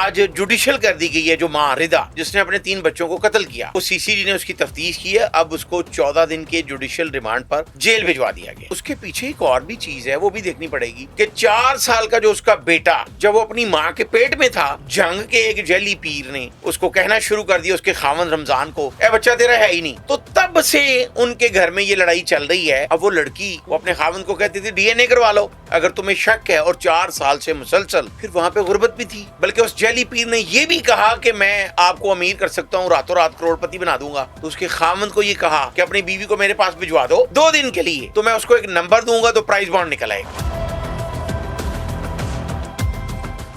आज जुडिशियल कर दी गई है, जो माँ रिदा जिसने अपने 3 बच्चों को कत्ल किया, वो सीसीडी ने उसकी तफ्तीश की है। अब उसको 14 दिन के जुडिशियल रिमांड पर जेल भिजवा दिया गया। उसके पीछे एक और भी चीज है, वो भी देखनी पड़ेगी कि 4 साल का जो उसका बेटा जब वो अपनी माँ के पेट में था, जंग के एक जैली पीर ने उसको कहना शुरू कर दिया, उसके खामन रमजान को, ए बच्चा तेरा है ही नहीं। तो तब से उनके घर में ये लड़ाई चल रही है। अब वो लड़की वो अपने खामन को कहती थी डीएनए करवा लो अगर तुम्हें शक है, और 4 साल से मुसलसल फिर वहाँ पे गुर्बत भी थी। बल्कि उस जैली पीर ने ये भी कहा कि मैं आपको अमीर कर सकता हूँ, रातों रात करोड़पति बना दूंगा। तो उसके खामन को ये कहा कि अपनी बीवी को मेरे पास भिजवा दो 2 दिन के लिए, तो मैं उसको एक नंबर दूंगा तो प्राइस बॉन्ड निकल आएगा।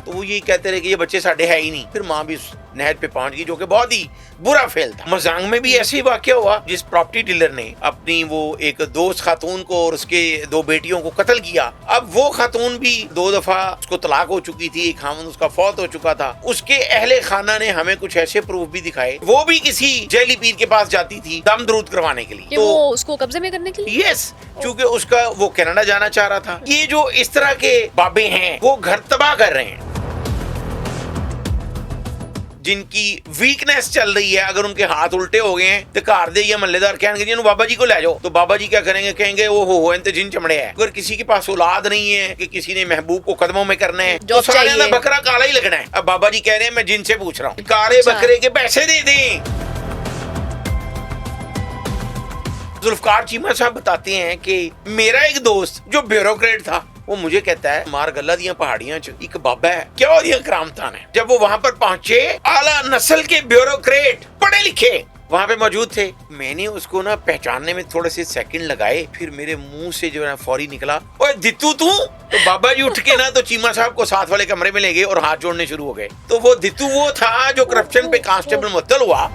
तो वो यही कहते रहे कि ये बच्चे साढ़े है ही नहीं। फिर माँ भी नहर पे पहुंच गई, जो कि बहुत ही बुरा फेल था। मजांग में भी ऐसे ही वाकया हुआ, जिस प्रॉपर्टी डीलर ने अपनी वो एक दोस्त खातून को और उसके 2 बेटियों को कत्ल किया। अब वो खातून भी 2 दफा उसको तलाक हो चुकी थी, खामन उसका फौत हो चुका था। उसके अहले खाना ने हमें कुछ ऐसे प्रूफ भी दिखाए, वो भी किसी जैली पीर के पास जाती थी दम दरूद करवाने के लिए, तो वो उसको कब्जे में करने के लिए। यस, क्योंकि उसका वो कनाडा जाना चाह रहा था। ये जो इस तरह के बाबे हैं वो घर तबाह कर रहे हैं, जिनकी वीकनेस चल रही है। अगर उनके हाथ उल्टे हो गए हैं तो घर दे या मल्लेदार कहेंगे जी बाबा जी को ले जाओ, तो बाबा जी क्या करेंगे, कहेंगे वो हो इनते जिन चमड़े हैं। अगर किसी के पास औलाद नहीं है कि किसी ने महबूब को कदमों में करना है तो सारे का बकरा काला ही लगना है। अब बाबा जी कह रहे हैं मैं जिन से पूछ रहा हूँ, काले बकरे के पैसे दे दें। जुल्फकार चीमा साहब बताते हैं कि मेरा एक दोस्त जो ब्यूरोक्रेट था, वो मुझे कहता है मार गल्ला दियां पहाड़ियां च एक बाबा है, क्या ओदियां करामतां है। जब वो वहां पर पहुंचे, आला नस्ल के ब्यूरोक्रेट पढ़े लिखे वहां पे मौजूद थे। मैंने उसको ना पहचानने में थोड़े से सेकंड लगाए, फिर मेरे मुंह से जो है फौरी निकला, ओए दित्तू तू। तो बाबा जी उठ के ना तो चीमा साहब को साथ वाले कमरे में ले गए और हाथ जोड़ने शुरू हो गए। तो वो दित्तू वो था जो करप्शन पे कांस्टेबल मुअत्तल हुआ।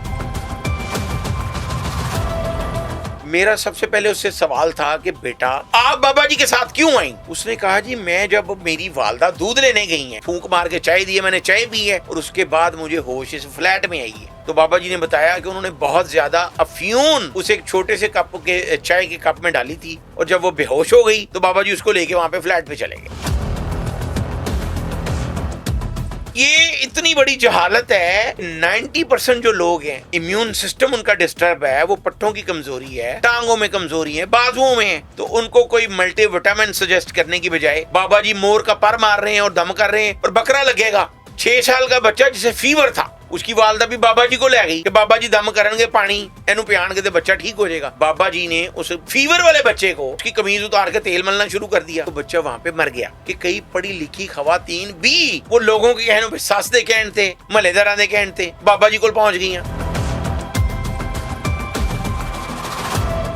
मेरा सबसे पहले उससे सवाल था कि बेटा आप बाबा जी के साथ क्यों आई? उसने कहा जी मैं जब मेरी वालदा दूध लेने गई हैं, फूंक मार के चाय दी है, मैंने चाय पी है और उसके बाद मुझे होश इस फ्लैट में आई है। तो बाबा जी ने बताया कि उन्होंने बहुत ज्यादा अफ्यून उस एक छोटे से कप के चाय के कप में डाली थी, और जब वो बेहोश हो गई तो बाबा जी उसको लेके वहां पे फ्लैट पे चले गए। ये इतनी बड़ी जहालत है। 90% जो लोग हैं, इम्यून सिस्टम उनका डिस्टर्ब है, वो पट्टों की कमजोरी है, टांगों में कमजोरी है, बाजुओं में है, तो उनको कोई मल्टीविटामिन सजेस्ट करने की बजाय बाबा जी मोर का पर मार रहे हैं और दम कर रहे हैं और बकरा लगेगा। 6 साल का बच्चा जिसे फीवर था, उसकी वालदा भी बाबा जी को ले गई कि बाबा जी दम करेंगे पानी एनू पियान के बच्चा ठीक हो जाएगा। बाबा जी ने उस फीवर वाले बच्चे को उसकी कमीज उतार के तेल मलना शुरू कर दिया, तो बच्चा वहां पे मर गया। कि कई पढ़ी लिखी खवातीन भी वो लोगों के कहने पे, सस दे कहने थे, मलेदारा दे कहने थे, बाबा जी को पहुंच गई।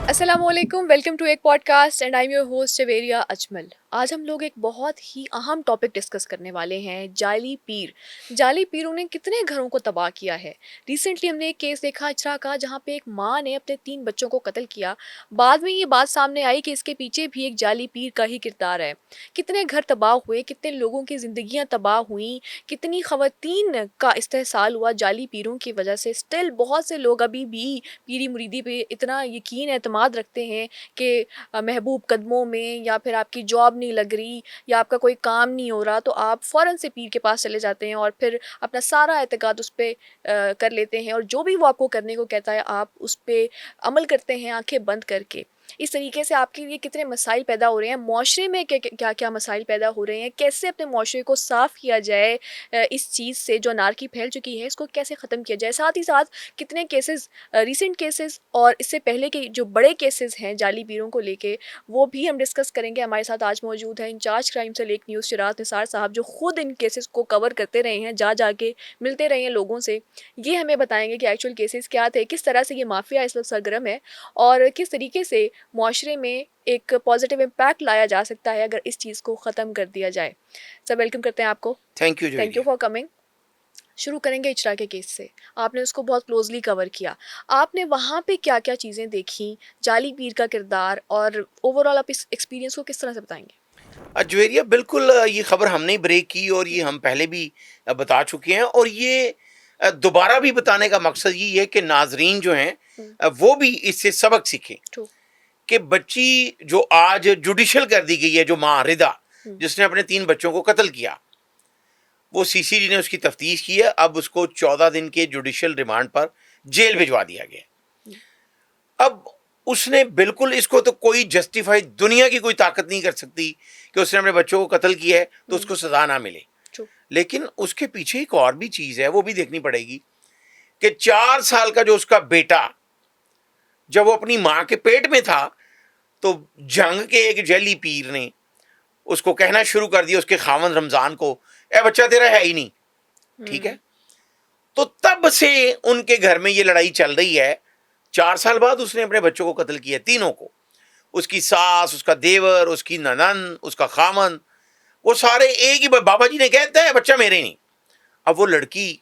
अस्सलामुअलैकुम, वेलकम टू एक podcast and I am your host Javeria Ajmal. आज हम लोग एक बहुत ही अहम टॉपिक डिस्कस करने वाले हैं, जाली पीर। जाली पीरों ने कितने घरों को तबाह किया है। रिसेंटली हमने एक केस देखा इचरा का, जहाँ पे एक माँ ने अपने 3 बच्चों को कत्ल किया। बाद में ये बात सामने आई कि इसके पीछे भी एक जाली पीर का ही किरदार है। कितने घर तबाह हुए, कितने लोगों की ज़िंदगियाँ तबाह हुई, कितनी ख़वातीन का इस्तेहसाल हुआ जाली पीरों की वजह से। स्टिल बहुत से लोग अभी भी पीरी मुरीदी पे इतना यकीन एतमाद रखते हैं कि महबूब कदमों में, या फिर आपकी जॉब नहीं लग रही या आपका कोई काम नहीं हो रहा, तो आप फ़ौरन से पीर के पास चले जाते हैं और फिर अपना सारा एतकाद उस पर कर लेते हैं, और जो भी वो आपको करने को कहता है आप उस पर अमल करते हैं आंखें बंद करके। इस तरीके से आपके लिए कितने मसाइल पैदा हो रहे हैं, माशरे में क्या क्या मसाइल पैदा हो रहे हैं, कैसे अपने माशरे को साफ़ किया जाए इस चीज़ से जो अनारकी फैल चुकी है, इसको कैसे ख़त्म किया जाए। साथ ही साथ कितने केसेस, रिसेंट केसेस और इससे पहले के जो बड़े केसेस हैं जाली पीरों को लेके, वो भी हम डिस्कस करेंगे। हमारे साथ आज मौजूद है इंचार्ज क्राइम से लेक न्यूज़ शिराज निसार साहब, जो ख़ुद इन केसेस को कवर करते रहे हैं, जा के मिलते रहे हैं लोगों से। ये हमें बताएंगे कि एक्चुअल केसेस क्या थे, किस तरह से ये माफिया इस वक्त सरगर्म है और किस तरीके से माशरे में एक पॉजिटिव इम्पैक्ट लाया जा सकता है अगर इस चीज़ को ख़त्म कर दिया जाए। सर वेलकम करते हैं आपको। Thank you for coming. शुरू करेंगे इचरा के केस से। आपने उसको बहुत क्लोजली कवर किया, आपने वहाँ पे क्या क्या चीज़ें देखी, जाली पीर का किरदार, और ओवरऑल आप इस एक्सपीरियंस को किस तरह से बताएंगे? जवेरिया, बिल्कुल ये खबर हमने ब्रेक की और ये हम पहले भी बता चुके हैं, और ये दोबारा भी बताने का मकसद ये है कि नाजरीन जो हैं वो भी इससे सबक सीखें कि बच्ची जो आज जुडिशियल कर दी गई है, जो माँ रिदा जिसने अपने 3 बच्चों को कत्ल किया, वो सीसीडी ने उसकी तफ्तीश की है, अब उसको 14 दिन के जुडिशियल रिमांड पर जेल भिजवा दिया गया। अब उसने बिल्कुल, इसको तो कोई जस्टिफाई, दुनिया की कोई ताकत नहीं कर सकती कि उसने अपने बच्चों को कत्ल किया है तो उसको सजा ना मिले। True. लेकिन उसके पीछे एक और भी चीज है, वो भी देखनी पड़ेगी कि 4 साल का जो उसका बेटा, जब वो अपनी मां के पेट में था, तो जंग के एक जैली पीर ने उसको कहना शुरू कर दिया, उसके खामन रमजान को, ए बच्चा तेरा है ही नहीं। ठीक है, तो तब से उनके घर में ये लड़ाई चल रही है। 4 साल बाद उसने अपने बच्चों को कत्ल किया, तीनों को, उसकी सास, उसका देवर, उसकी ननन, उसका खामन, वो सारे एक ही। बाबा जी ने कहता है बच्चा मेरे नहीं। अब वो लड़की,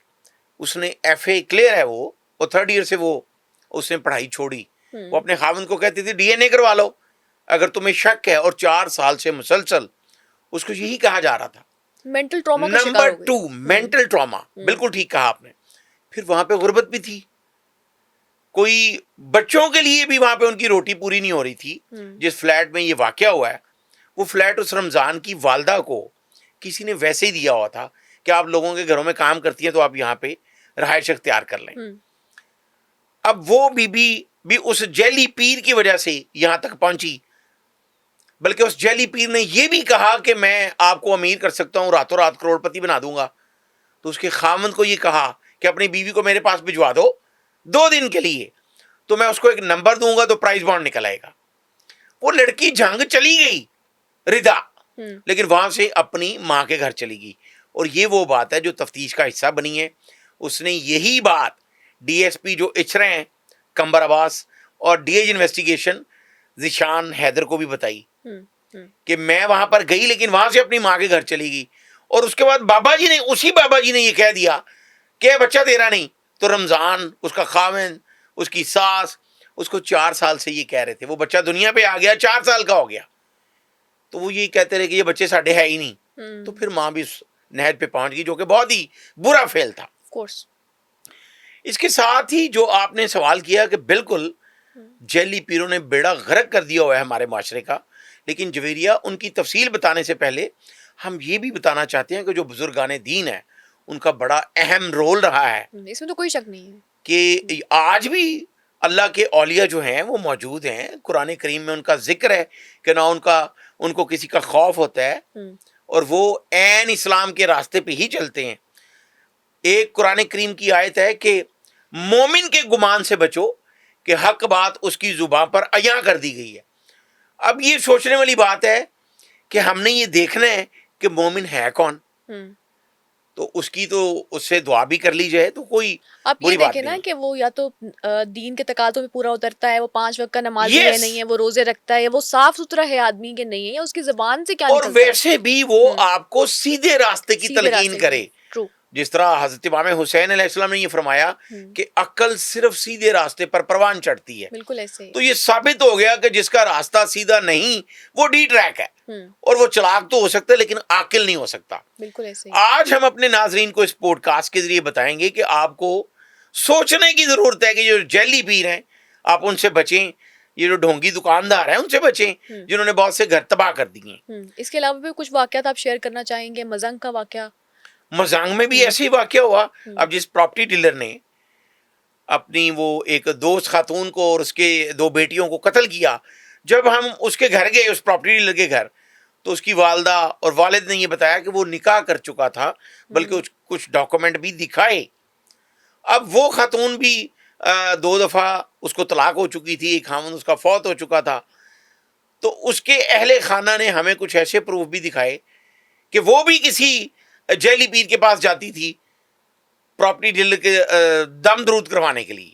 उसने FA क्लियर है, वो 3rd ईयर से वो उसने पढ़ाई छोड़ी। वो अपने खामन को कहती थी DNA करवा लो अगर तुम्हें शक है, और 4 साल से मुसलसल उसको यही कहा जा रहा था। मेंटल ट्रॉमा का शिकार हो नंबर गई। 2, मेंटल ट्रॉमा, बिल्कुल ठीक कहा आपने। फिर वहां पे गुर्बत भी थी, कोई बच्चों के लिए भी वहां पे उनकी रोटी पूरी नहीं हो रही थी। जिस फ्लैट में ये वाकया हुआ है, वो फ्लैट उस रमजान की वालदा को किसी ने वैसे ही दिया हुआ था कि आप लोगों के घरों में काम करती हैं तो आप यहाँ पे रहायश अख्तियार कर लें। अब वो बीबी भी उस जैली पीर की वजह से यहां तक पहुंची, बल्कि उस जैली पीर ने यह भी कहा कि मैं आपको अमीर कर सकता हूं, रातों रात करोड़पति बना दूंगा। तो उसके खामन को ये कहा कि अपनी बीवी को मेरे पास भिजवा दो 2 दिन के लिए, तो मैं उसको एक नंबर दूंगा तो प्राइज बॉन्ड निकल आएगा। वो लड़की जंग चली गई रिदा, लेकिन वहां से अपनी मां के घर चली गई। और ये वो बात है जो तफ्तीश का हिस्सा बनी है। उसने यही बात DSP जो इचरे हैं कंबर अब्बास और DIG इन्वेस्टिगेशन ज़िशान हैदर को भी बताई कि मैं वहां पर गई, लेकिन वहां से अपनी मां के घर चली गई। और उसके बाद उसी बाबा जी ने ये कह दिया कि बच्चा तेरा नहीं। तो रमजान, उसका खाविंद, उसकी सास उसको 4 साल से ये कह रहे थे, वो बच्चा दुनिया पे आ गया, 4 साल का हो गया, तो वो ये कहते रहे कि ये बच्चे साढ़े है ही नहीं। तो फिर मां भी उस नहर पे पहुंच गई, जो कि बहुत ही बुरा फेल था। कोर्स। इसके साथ ही जो आपने सवाल किया कि बिल्कुल जैली पीरों ने बेड़ा गर्क कर दिया हुआ है हमारे माशरे का, लेकिन जवेरिया, उनकी तफसील बताने से पहले हम ये भी बताना चाहते हैं कि जो बुजुर्गाने दीन है उनका बड़ा अहम रोल रहा है। इसमें तो कोई शक नहीं है कि आज भी अल्लाह के औलिया जो हैं वो मौजूद हैं। कुरान करीम में उनका जिक्र है कि ना उनको किसी का खौफ होता है, और वो ऐन इस्लाम के रास्ते पे ही चलते हैं। एक कुरान करीम की आयत है कि मोमिन के गुमान से बचो कि हक बात उसकी जुबान पर अया कर दी गई है। अब ये सोचने वाली बात है कि हमने ये देखना है कि मोमिन है कौन, तो उसकी तो उससे दुआ भी कर ली जाए तो कोई आप बुरी ये बात देखें ना नहीं। कि वो या तो दीन के तकाज़ों में पूरा उतरता है, वो 5 वक्त का नमाजी है Yes! नहीं है, वो रोजे रखता है, वो साफ सुथरा है आदमी के नहीं है, या उसकी जुबान से क्या और निकलता है। वैसे भी वो आपको सीधे रास्ते की सीधे तलकीन रास्ते करे। की। ट्रू। जिस तरह हजरत इमाम हुसैन अलैहिस्सलाम ने ये फरमाया कि अक्ल सिर्फ सीधे रास्ते पर परवान चढ़ती है। बिल्कुल ऐसे ही। तो ये साबित हो गया कि जिसका रास्ता सीधा नहीं वो डी ट्रैक है, और वो चलाक तो हो सकता है लेकिन आकिल नहीं हो सकता। बिल्कुल ऐसे ही। आज हम अपने नाजरीन को इस पॉडकास्ट के जरिए बताएंगे कि आपको सोचने की जरूरत है कि जो जैली पीर हैं आप उनसे बचें, ये जो ढोंगी दुकानदार हैं उनसे बचें जिन्होंने बहुत से घर तबाह कर दिए। इसके अलावा भी कुछ वाकयात आप शेयर करना चाहेंगे? मजंग का वाकया? मजांग में भी ऐसे ही वाकया हुआ। अब जिस प्रॉपर्टी डीलर ने अपनी वो एक दोस्त खातून को और उसके 2 बेटियों को कत्ल किया, जब हम उसके घर गए, उस प्रॉपर्टी डीलर के घर, तो उसकी वालदा और वालिद ने ये बताया कि वो निकाह कर चुका था, बल्कि कुछ डॉक्यूमेंट भी दिखाए। अब वो खातून भी 2 दफ़ा उसको तलाक हो चुकी थी, एक खामन उसका फौत हो चुका था। तो उसके अहले खाना ने हमें कुछ ऐसे प्रूफ भी दिखाए कि वो भी किसी जैली पीर के पास जाती थी प्रॉपर्टी डीलर के दम दरूद करवाने के लिए,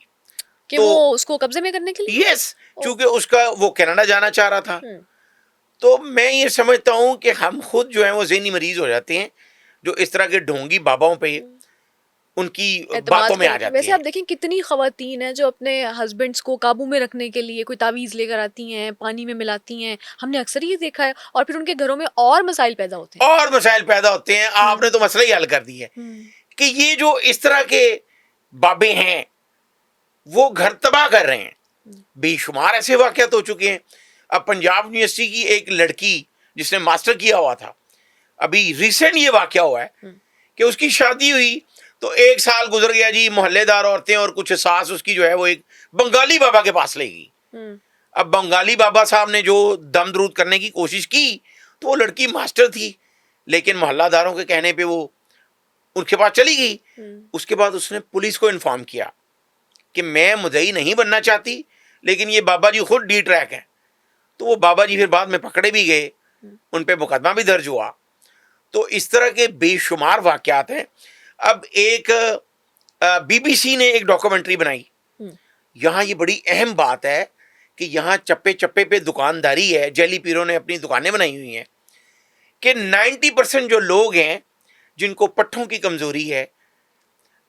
कि वो उसको कब्जे में करने के लिए। यस, क्योंकि उसका वो कनाडा जाना चाह रहा था। तो मैं ये समझता हूं कि हम खुद जो है वो ज़हनी मरीज हो जाते हैं जो इस तरह के ढोंगी बाबाओं पे उनकी बातों में आ जाते हैं। वैसे आप देखें कितनी खवातीन हैं जो अपने हस्बैंड्स को काबू में रखने के लिए कोई तावीज़ लेकर आती हैं, पानी में मिलाती हैं, हमने अक्सर ये देखा है, और फिर उनके घरों में और मसाइल पैदा होते हैं। आपने तो मसला ही हल कर दिया है कि ये जो इस तरह के बाबे हैं वो घर तबाह कर रहे हैं। बेशुमार ऐसे वाक़यात हो चुके हैं। अब पंजाब यूनिवर्सिटी की एक लड़की जिसने मास्टर किया हुआ था, अभी रिसेंट ये वाक़या हुआ है कि उसकी शादी हुई तो 1 साल गुजर गया जी, मोहल्लेदार औरतें और कुछ सास उसकी जो है वो एक बंगाली बाबा के पास ले गई। हम्म, अब बंगाली बाबा साहब ने जो दम दरूद करने की कोशिश की तो वो लड़की मास्टर थी, लेकिन मोहल्लादारों के कहने पे वो उनके पास चली गई। उसके बाद उसने पुलिस को इन्फॉर्म किया कि मैं मुद्दई नहीं बनना चाहती, लेकिन ये बाबा जी खुद डी ट्रैक है। तो वो बाबा जी फिर बाद में पकड़े भी गए, उन पे मुकदमा भी दर्ज हुआ। तो इस तरह के बेशुमार वाकयात हैं। अब एक बीबीसी ने एक डॉक्यूमेंट्री बनाई। यहाँ ये बड़ी अहम बात है कि यहाँ चप्पे चप्पे पे दुकानदारी है, जैली पीरों ने अपनी दुकानें बनाई हुई हैं कि 90% जो लोग हैं जिनको पट्ठों की कमजोरी है,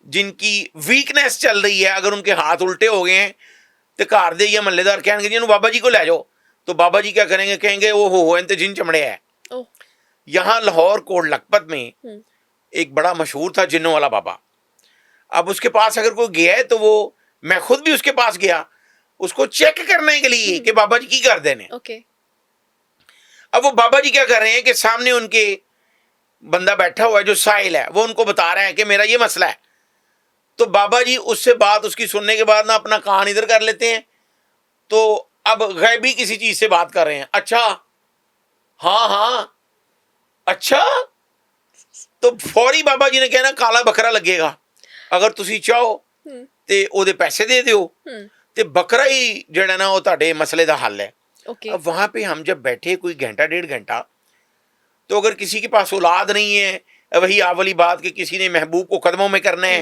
जिनकी वीकनेस चल रही है, अगर उनके हाथ उल्टे हो गए हैं तो घर दे या मल्लेदार कहेंगे जी बाबा जी को ले जाओ, तो बाबा जी क्या करेंगे, कहेंगे वो हो तो जिन चमड़े है। यहाँ लाहौर कोट लखपत में एक बड़ा मशहूर था जिन्नों वाला बाबा। अब उसके पास अगर कोई गया है तो वो, मैं खुद भी उसके पास गया उसको चेक करने के लिए कि बाबा जी की कर देने। अब वो बाबा जी क्या कर रहे हैं कि सामने उनके बंदा बैठा हुआ है जो साहिल है, वो उनको बता रहा है कि मेरा ये मसला है। तो बाबा जी उससे बात उसकी सुनने के बाद ना अपना कान इधर कर लेते हैं, तो अब गैबी किसी चीज से बात कर रहे हैं। अच्छा, हाँ हाँ, अच्छा, तो फौरी बाबा जी ने कहना काला बकरा लगेगा, अगर तुसी चाहो ते ओदे पैसे दे दियो ते बकरा ही जड़ा ना वो ताड़े मसले दा हल है। अब वहां पे हम जब बैठे कोई घंटा 1.5 घंटा, तो अगर किसी के पास औलाद नहीं है, वही आ वाली बात कि किसी ने महबूब को कदमों में करना है,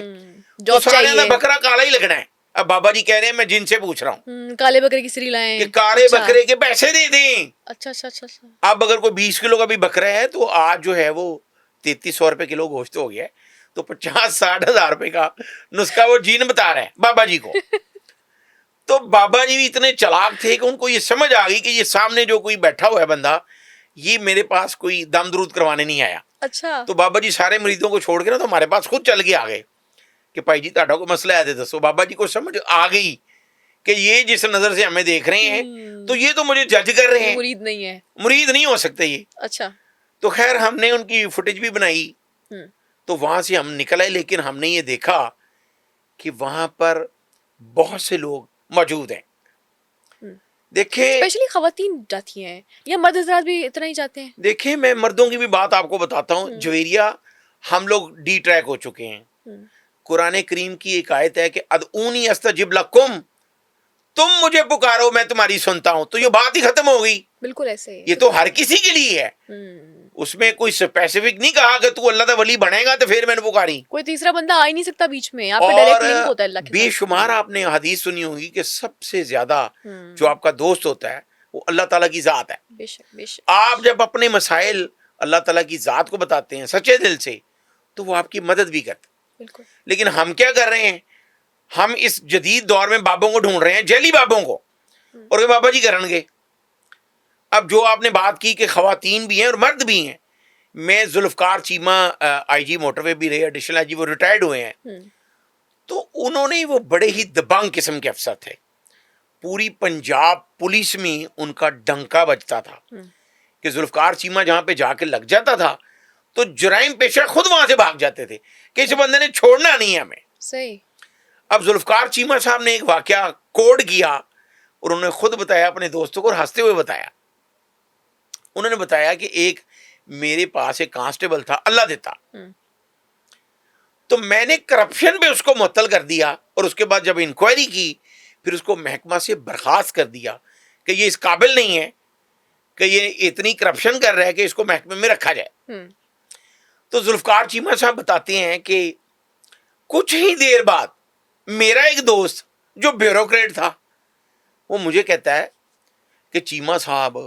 तो सारे ना बकरा काला ही लगना है। अब बाबा जी कह रहे हैं मैं जिनसे पूछ रहा हूँ काले बकरे की श्री लाएं कि काले बकरे के पैसे दे दें। अच्छा अच्छा अच्छा अच्छा। अब अगर कोई 20 किलो का भी बकरा है तो आज जो है वो 3300 रुपए किलो गोश्त हो गया है, तो 50-60 हजार रुपए का नुस्खा वो जीन बता रहे हैं बाबा जी को। तो बाबा जी भी इतने चालाक थे कि उनको ये समझ आ गई कि ये सामने जो कोई बैठा हुआ है बंदा, ये मेरे पास कोई दम दरूद करवाने नहीं आया। अच्छा। तो बाबा जी सारे मरीजों को छोड़ के ना तो हमारे पास खुद चल के आ गए कि भाई जी ताड़ा को मसला है, दसो। बाबा जी को समझ आ गई कि ये जिस नजर से हमें देख रहे हैं तो ये तो मुझे जज कर रहे हैं, मुरीद नहीं है, मुरीद नहीं हो सकते ये। अच्छा। तो खैर हमने उनकी फुटेज भी बनाई, तो वहां से हम निकल आए, लेकिन हमने ये देखा कि वहां पर बहुत से लोग मौजूद हैं। देखिए स्पेशली खवातीन जाती हैं या मर्द हजरात भी इतना ही जाते हैं? देखिए मैं मर्दों की भी बात आपको बताता हूँ। जवेरिया हम लोग डी ट्रैक हो चुके हैं। कुरान करीम की एक आयत है कि अदऊनी अस्तजिब लकुम, तुम मुझे पुकारो मैं तुम्हारी सुनता हूं। तो ये बात ही खत्म हो गई। बिल्कुल ऐसे ही। ये तो हर किसी के लिए है, उसमें कोई स्पेसिफिक नहीं कहा कि तू अल्लाह का वली बनेगा तो फिर मैंने पुकारी। कोई तीसरा बंदा आ ही नहीं सकता बीच में, आप पे डायरेक्ट लिंक होता है अल्लाह के साथ। बेशुमार आपने हदीस सुनी होगी कि सबसे ज्यादा जो आपका दोस्त होता है वो अल्लाह ताला की जात है। बेशक बेशक। आप जब अपने मसाइल अल्लाह ताला की जात को बताते हैं सच्चे दिल से तो वो आपकी मदद भी करता है। बिल्कुल। लेकिन हम क्या कर रहे हैं, हम इस जदीद दौर में बाबों को ढूंढ रहे हैं, जैली बाबों को, और वे बाबा जी करेंगे। अब जो आपने बात की कि खवातीन भी हैं और मर्द भी हैं, मैं जुल्फकार चीमा आईजी मोटरवे भी रहे, एडिशनल आईजी, वो रिटायर्ड हुए हैं। तो उन्होंने, वो बड़े ही दबंग किस्म के अफसर थे, पूरी पंजाब पुलिस में उनका डंका बजता था कि जुल्फकार चीमा जहां पे जाके लग जाता था तो जुराइम पेशा खुद वहां से भाग जाते थे कि इस बंदे ने छोड़ना नहीं है हमें। सही। अब जुल्फकार चीमा साहब ने एक वाकया कोड किया और उन्होंने खुद बताया अपने दोस्तों को, और हंसते हुए बताया। उन्होंने बताया कि एक मेरे पास एक कांस्टेबल था अल्लाह देता, तो मैंने करप्शन पे उसको मुअत्तल कर दिया, और उसके बाद जब इंक्वायरी की फिर उसको महकमा से बर्खास्त कर दिया कि ये इस काबिल नहीं है कि ये इतनी करप्शन कर रहा है कि इसको महकमे में रखा जाए। तो जुल्फकार चीमा साहब बताते हैं कि कुछ ही देर बाद मेरा एक दोस्त जो ब्यूरोक्रेट था वो मुझे कहता है कि चीमा साहब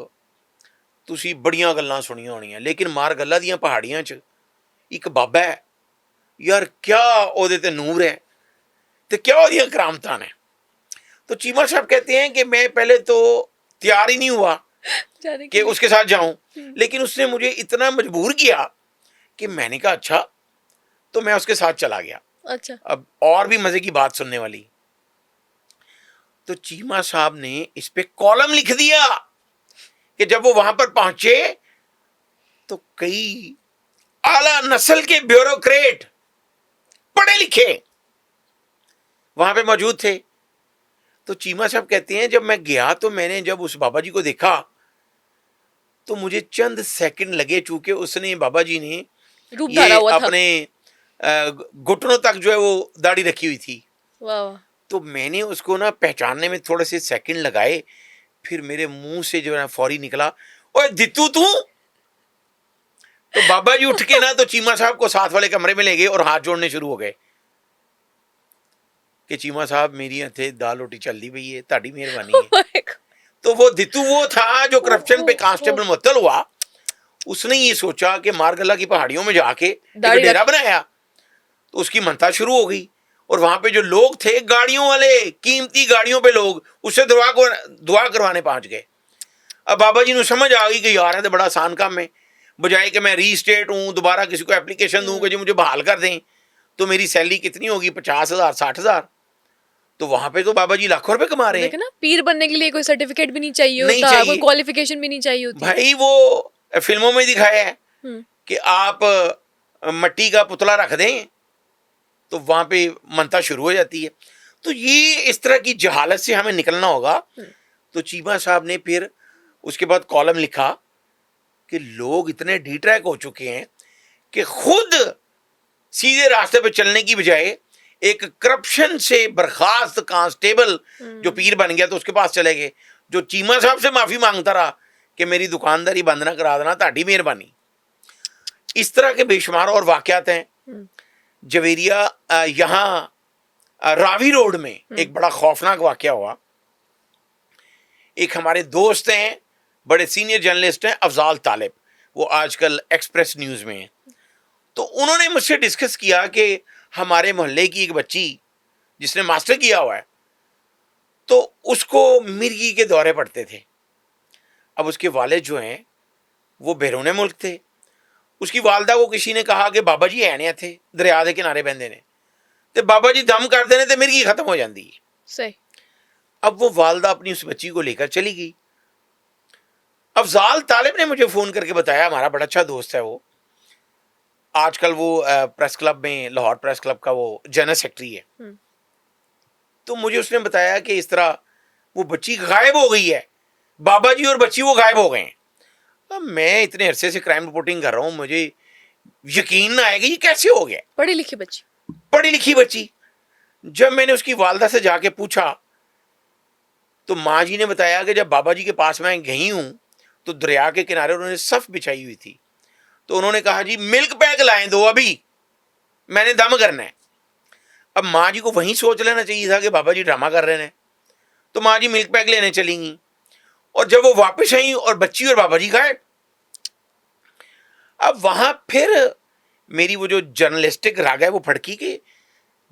तुसी बड़ियां गल्लां सुनियां होनियां, लेकिन मार गल्ला दियां पहाड़ियां च एक बाबा है यार, क्या ओदे ते नूर है ते क्या ओदियां करामतां ने। तो चीमा साहब कहते हैं कि मैं पहले तो तैयार ही नहीं हुआ कि उसके साथ जाऊं, लेकिन उसने मुझे इतना मजबूर किया कि मैंने कहा अच्छा, तो मैं उसके साथ चला गया। अच्छा। अब और भी मजे की बात सुनने वाली, तो चीमा साहब ने इस पे कॉलम लिख दिया कि जब वो वहां पर पहुंचे तो कई आला नस्ल के ब्यूरोक्रेट, पढ़े लिखे वहां पे मौजूद थे। तो चीमा साहब कहते हैं जब मैं गया तो मैंने जब उस बाबा जी को देखा तो मुझे चंद सेकंड लगे, चूंकि उसने बाबा जी ने रूप ये धारा हुआ था। अपने घुटनों तक जो है वो दाढ़ी रखी हुई थी। वाह। तो मैंने उसको ना पहचानने में थोड़े से सेकंड लगाए, फिर मेरे मुंह से जो है ना फौरी निकला, ओए दित्तू तू। तो बाबा जी उठ के ना तो चीमा साहब को साथ वाले कमरे में ले गए और हाथ जोड़ने शुरू हो गए कि चीमा साहब मेरी हथे दाल रोटी चलती पई है, ताड़ी मेहरबानी Oh है। my God. तो वो दित्तू वो था जो करप्शन पे ओह, कांस्टेबल ओह। मुअत्तल हुआ। उसने ये सोचा कि मारगला की पहाड़ियों में जाके एक दाढ़ी डेरा रख- बनाया, तो उसकी मनता शुरू हो गई। और वहां पे जो लोग थे गाड़ियों वाले, कीमती गाड़ियों पे लोग उससे दुआ करवाने पहुंच गए। अब बाबा जी ने समझ आ गई कि यार है तो बड़ा आसान काम है, बजाय कि मैं रीस्टेट हूं दोबारा किसी को एप्लीकेशन दूं कि जी मुझे बहाल कर दें, तो मेरी सैलरी कितनी होगी, 50,000 60,000। तो वहां पे तो बाबा जी लाखों रुपए कमा रहे हैं। देखे ना, पीर बनने के लिए कोई सर्टिफिकेट भी नहीं चाहिए नहीं होता, कोई चाहिए क्वालिफिकेशन भी नहीं चाहिए होती। भाई, वो फिल्मों में दिखाया है हम्म। कि आप मट्टी का पुतला रख दें तो वहां पे मनता शुरू हो जाती है। तो ये इस तरह की जहालत से हमें निकलना होगा। हम्म। तो चीमा साहब ने फिर उसके बाद कॉलम लिखा कि लोग इतने डी ट्रैक हो चुके हैं कि खुद सीधे रास्ते पे चलने की बजाय एक करप्शन से बर्खास्त कांस्टेबल जो पीर बन गया तो उसके पास चले गए, जो चीमा साहब से माफी मांगता रहा कि मेरी दुकानदारी बंद ना करा देना, ताड़ी मेहरबानी। इस तरह के बेशुमार और वाकयात हैं। हम्म। जवेरिया यहाँ रावी रोड में एक बड़ा खौफनाक वाकया हुआ। एक हमारे दोस्त हैं, बड़े सीनियर जर्नलिस्ट हैं, अफजाल तालिब, वो आजकल एक्सप्रेस न्यूज में हैं। तो उन्होंने मुझसे डिस्कस किया कि हमारे मोहल्ले की एक बच्ची जिसने मास्टर किया हुआ है, तो उसको मिर्गी के दौरे पड़ते थे। अब उसके वालिद जो हैं वो बैरून मुल्क थे। उसकी वालदा को किसी ने कहा कि बाबा जी आने थे दरिया के किनारे बहते ने, तो बाबा जी दम कर देने तो मिर्गी खत्म हो जाती है। सही। अब वो वालदा अपनी उस बच्ची को लेकर चली गई। अफजाल तालिब ने मुझे फोन करके बताया, हमारा बड़ा अच्छा दोस्त है वो, आजकल वो प्रेस क्लब में, लाहौर प्रेस क्लब का वो जनरल सेक्रेटरी है। हम्म। तो मुझे उसने बताया कि इस तरह वो बच्ची गायब हो गई है, बाबा जी और बच्ची वो गायब हो गए हैं। अब मैं इतने अरसे से क्राइम रिपोर्टिंग कर रहा हूं, मुझे यकीन ना आएगा ये कैसे हो गया। पढ़ी लिखी बच्ची। पढ़ी लिखी बच्ची। जब मैंने उसकी वालदा से जाके पूछा तो माँ जी ने बताया कि जब बाबा जी के पास मैं गई हूं तो दरिया के किनारे उन्होंने सफ बिछाई हुई थी। तो उन्होंने कहा जी मिल्क पैक लाएं दो, अभी मैंने दम करना है। अब माँ जी को वहीं सोच लेना चाहिए था कि बाबा जी ड्रामा कर रहे हैं। तो माँ जी मिल्क पैक लेने चली गई और जब वो वापस आई और बच्ची और बाबा जी गायब। अब वहां फिर मेरी वो जो जर्नलिस्टिक राग है वो फड़की कि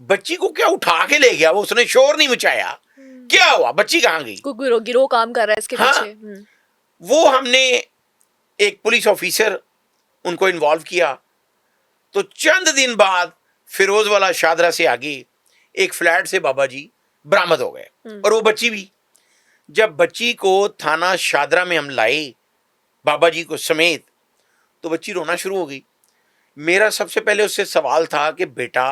बच्ची को क्या उठा के ले गया वो, उसने शोर नहीं मचाया, क्या हुआ, बच्ची कहाँ गई। कोई गिरोह काम कर रहा है इसके हाँ। पीछे। वो हमने एक पुलिस ऑफिसर उनको इन्वॉल्व किया। तो चंद दिन बाद फिरोज वाला शादरा से आगे एक फ्लैट से बाबा जी बरामद हो गए और वो बच्ची भी। जब बच्ची को थाना शादरा में हम लाए बाबा जी को समेत, तो बच्ची रोना शुरू हो गई। मेरा सबसे पहले उससे सवाल था कि बेटा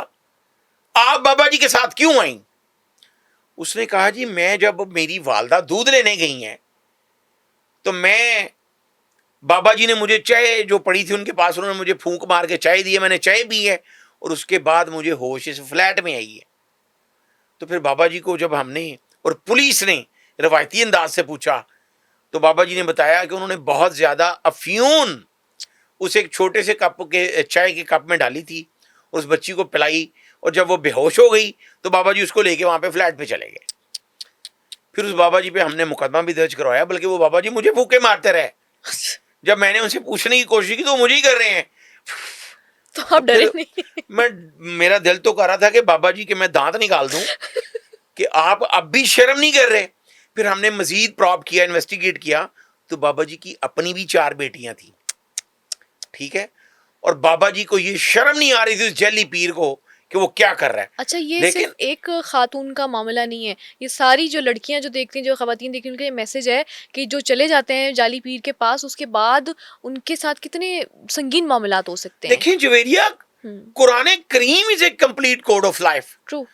आप बाबा जी के साथ क्यों आई। उसने कहा जी मैं जब मेरी वालदा दूध लेने गई हैं तो मैं, बाबा जी ने मुझे चाय जो पड़ी थी उनके पास, उन्होंने मुझे फूंक मार के चाय दी है, मैंने चाय पी है और उसके बाद मुझे होश इस फ्लैट में आई है। तो फिर बाबा जी को जब हमने और पुलिस ने रवायती अंदाज से पूछा तो बाबा जी ने बताया कि उन्होंने बहुत ज्यादा अफ्यून उस एक छोटे से कप के चाय के कप में डाली थी और उस बच्ची को पिलाई, और जब वो बेहोश हो गई तो बाबा जी उसको लेके वहां पे फ्लैट पे चले गए। फिर उस बाबा जी पे हमने मुकदमा भी दर्ज करवाया, बल्कि वो बाबा जी मुझे फूके मारते रहे। जब मैंने उनसे पूछने की कोशिश की तो मुझे ही कर रहे हैं। तो आप डरे नहीं? मेरा दिल तो कर रहा था कि बाबा जी के मैं दांत निकाल दूं कि आप अब भी शर्म नहीं कर रहे। फिर हमने मजीद प्रॉब किया, इन्वेस्टिगेट किया, तो बाबा जी की अपनी भी 4 बेटियां थी, ठीक है। और बाबा जी को ये शर्म नहीं आ रही थी उस जैली पीर को कि वो क्या कर रहा है। अच्छा, ये लेकिन सिर्फ एक खातून का मामला नहीं है, ये सारी जो लड़कियां जो देखती हैं, जो खवातीन देखती हैं, उनका ये मैसेज है कि जो चले जाते हैं जाली पीर के पास, उसके बाद उनके साथ कितने संगीन मामलात हो सकते हैं। देखिए Javeria, Quran Karim is a complete code of life. True.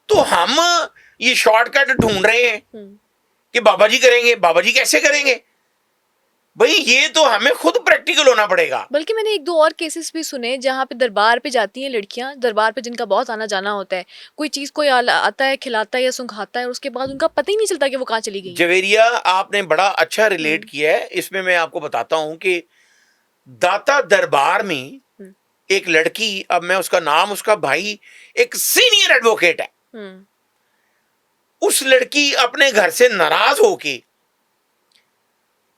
तो हम ये शॉर्टकट ढूंढ रहे हैं कि बाबा जी करेंगे, बाबा जी कैसे करेंगे? भाई ये तो हमें खुद प्रैक्टिकल होना पड़ेगा। बल्कि मैंने एक दो और केसेस भी सुने जहाँ पे दरबार पे जाती हैं लड़कियां, दरबार पे जिनका बहुत आना जाना होता है, कोई चीज कोई आता है, खिलाता है या सुंघाता है, और उसके बाद उनका पता ही नहीं चलता कि वो कहाँ चली गई। जवेरिया, आपने बड़ा अच्छा रिलेट किया है। इसमें मैं आपको बताता हूं कि दाता दरबार में एक लड़की, अब मैं उसका नाम, उसका भाई एक सीनियर एडवोकेट है, उस लड़की अपने घर से नाराज होके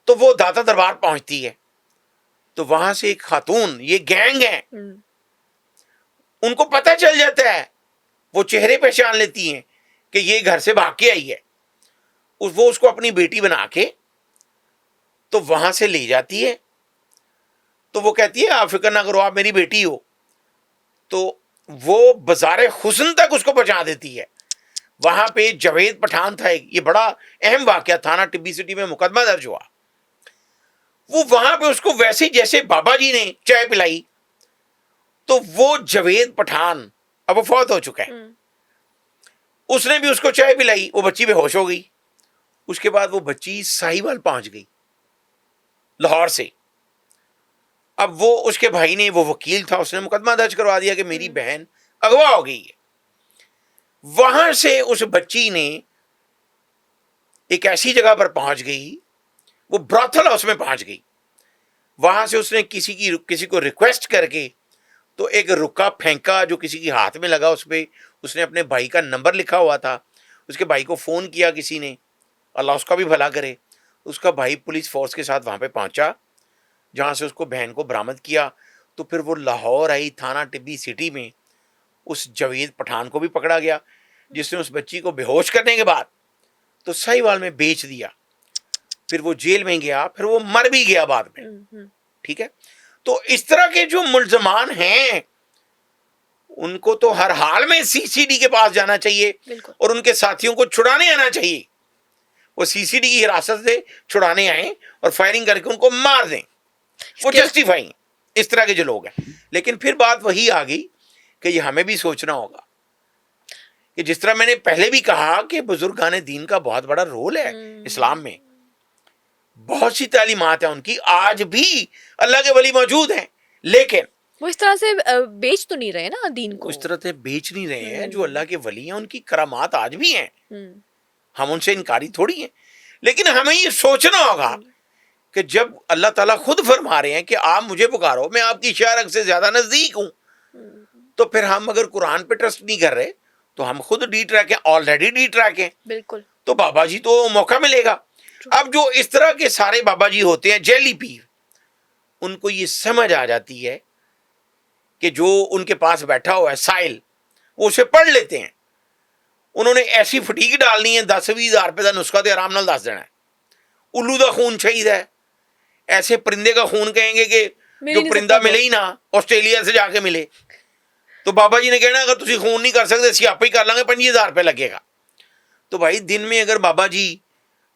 तो वो दाता दरबार पहुंचती है। तो वहां से एक खातून, ये गैंग है, उनको पता चल जाता है, वो चेहरे पहचान लेती हैं कि ये घर से भाग के आई है। वो उसको अपनी बेटी बना के तो वहां से ले जाती है। तो वो कहती है आप फिक्र ना करो, आप मेरी बेटी हो। तो वो बाजारे हुस्न तक उसको पहुंचा देती है। वहां पे जावेद पठान था, ये बड़ा अहम वाकया, थाना टिब्बी सिटी में मुकदमा दर्ज हुआ। वो वहां पे उसको वैसे जैसे बाबा जी ने चाय पिलाई, तो वो जावेद पठान, अब वो फौत हो चुका है, उसने भी उसको चाय पिलाई, वो बच्ची बेहोश हो गई। उसके बाद वो बच्ची साहिवाल पहुंच गई लाहौर से। अब वो उसके भाई ने, वो वकील था, उसने मुकदमा दर्ज करवा दिया कि मेरी बहन अगवा हो गई है। वहां से उस बच्ची ने एक ऐसी जगह पर पहुंच गई, वो ब्रॉथल हाउस में पहुंच गई। वहां से उसने किसी को रिक्वेस्ट करके तो एक रुक्का फेंका जो किसी के हाथ में लगा, उस पे उसने अपने भाई का नंबर लिखा हुआ था। उसके भाई को फोन किया किसी ने, अल्लाह उसका भी भला करे। उसका भाई पुलिस फोर्स के साथ वहां पे पहुंचा, जहां से उसको बहन को बरामद किया। तो फिर वो लाहौर आई, थाना टिब्बी सिटी में उस जावेद पठान को भी पकड़ा गया, जिसने उस बच्ची को बेहोश करने के बाद तो साहिवाल में बेच दिया। फिर वो जेल में गया, फिर वो मर भी गया बाद में। ठीक है, तो इस तरह के जो मुल्जमान हैं उनको तो हर हाल में सीसीडी के पास जाना चाहिए और उनके साथियों को छुड़ाने आना चाहिए। वो सीसीडी की हिरासत से छुड़ाने आए और फायरिंग करके उनको मार दें, वो जस्टिफाई इस तरह के जो लोग हैं। लेकिन फिर बात वही आ गई कि ये हमें भी सोचना होगा कि जिस तरह मैंने पहले भी कहा कि बुजुर्गान दीन का बहुत बड़ा रोल है इस्लाम में, बहुत सी तालीमात है उनकी, आज भी अल्लाह के वली मौजूद हैं, लेकिन वो इस तरह से बेच तो नहीं रहे ना दीन को, उस तरह से बेच नहीं रहे हैं। जो अल्लाह के वली हैं उनकी करामात आज भी हैं, हम उनसे इनकारी थोड़ी हैं। लेकिन हमें ये सोचना होगा कि जब अल्लाह ताला खुद फरमा रहे हैं कि आप मुझे पुकारो, मैं आपकी शारक से ज्यादा नजदीक हूं, तो फिर हम अगर कुरान पे ट्रस्ट नहीं कर रहे तो हम खुद डी ट्रैक हैं, ऑलरेडी डी ट्रैक हैं। बिल्कुल। तो बाबा जी तो मौका मिलेगा। अब जो इस तरह के सारे बाबा जी होते हैं जैली पीर, उनको ये समझ आ जाती है कि जो उनके पास बैठा हुआ है साइल, वो उसे पढ़ लेते हैं। उन्होंने ऐसी फटीक डालनी है, 10-20 हज़ार रुपये का नुस्खा तो आराम नाल दस देना है। उल्लू का खून चाहिए है, ऐसे परिंदे का खून कहेंगे कि जो परिंदा मिले ही ना, ऑस्ट्रेलिया से जाके मिले। तो बाबा जी ने कहना अगर तुम खून नहीं कर सकते ਅਸੀਂ आपे ही कर लांगे, 25,000 रुपये लगेगा। तो भाई दिन में अगर बाबा जी